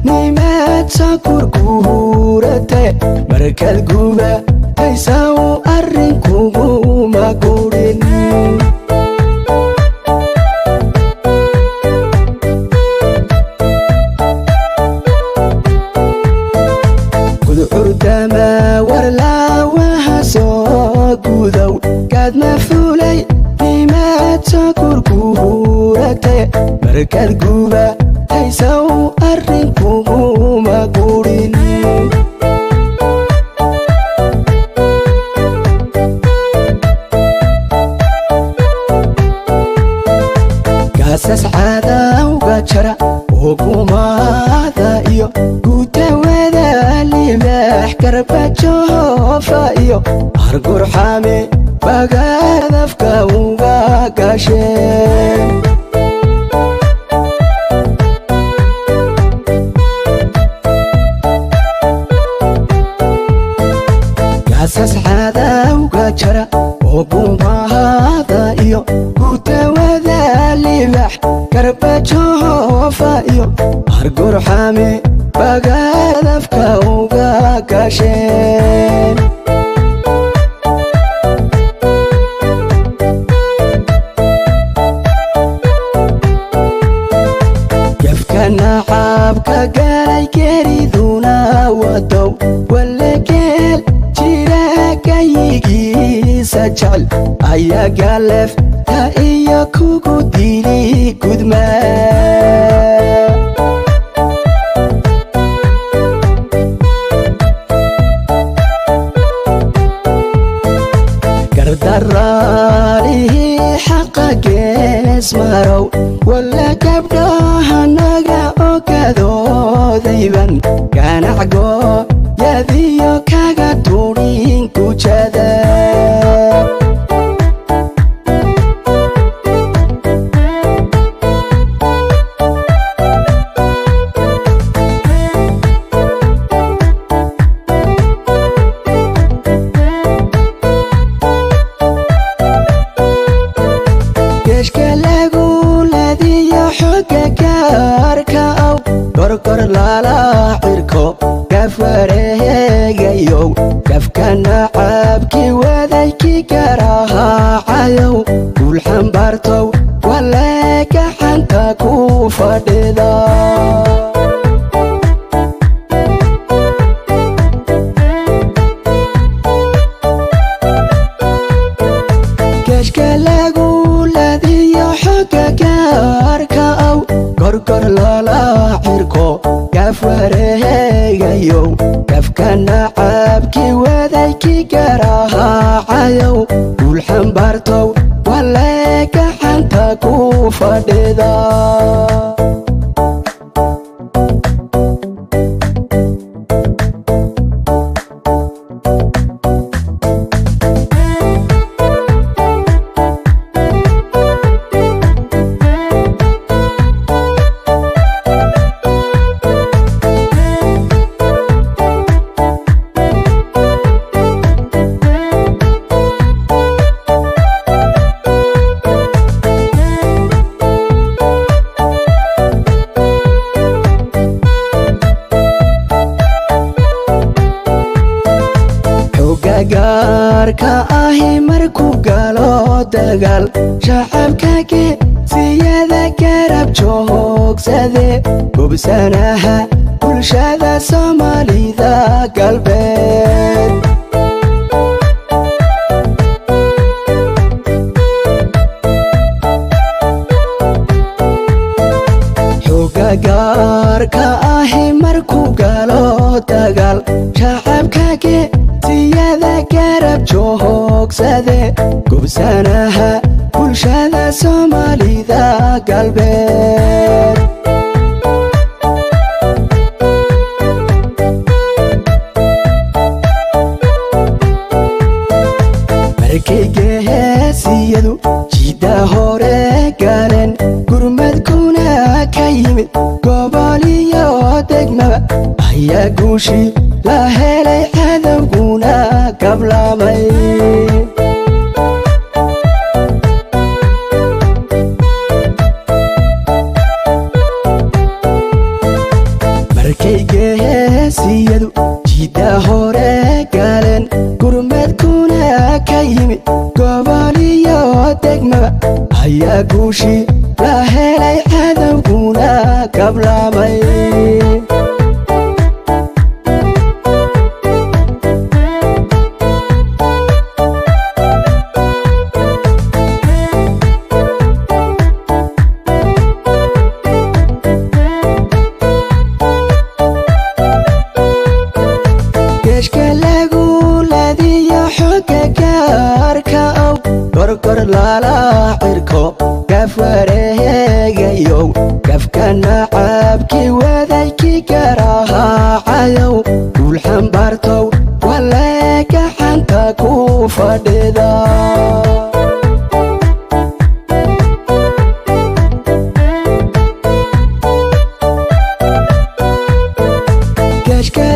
nimaad sakurkuurate markaad gubataysaw arrinkuguma gurin gudcurdama warlaawaha soo gudow kaad mafulay nimaad sakurkuurate markaad gubataysaw arrinkuguma gurin gaasas cadawga jara oo gumaada iyo gutawada limax karbajoofa iyo argurxame bagaadafka uga gasheen gaasas cadawga jara oo gumaada iyo gutawada limax karbajoofa iyo argurxame bagaadafka uga gasheen gafkana caabka galay geriduna wadow walageel jira kayigiisa jecel ayaa galefta iyo kugu dili gudmaa gardaraalihii xaqa gees marow walla gabdhahanaga ogadoodayban ganacgo yadiyo kaga turin kujada korkor lala cirko gafareegayow gafkana caabki wadayki garaacayow gulxambaartow wale gacanta ku fadhida geshka lagu ladiyo xoga gaarka aw korkor lala cirko gafareegayow gafkana caabki wadayki garaacayow gulxambaartow wale gacanta ku fadhida gaarka ahi markuu galo dagaal shacabka geesiyada garab joogsade gubsanaha bulshada soomaalida galbeed xoga gaarka ahi markuu galo dagaal shacabka geesiyada garab joogsade gubsanaha bulshada soomaalida galbeed markay geesiyadu jidda hore galeen gurmadkuna ka yimid gobol iyo degmaba ayaa guushii la helay cadowguna gablamay markay geesiyadu jidda hore galeen gurmadkuna ka yimid gobol iyo degmaba ayaa guushii la helay cadowguna kablamay korkor lala cirko gaf wareegayow gafka nacabkii wadayki garaacayow guul xambaartow walee gacanta ku fadhida gashka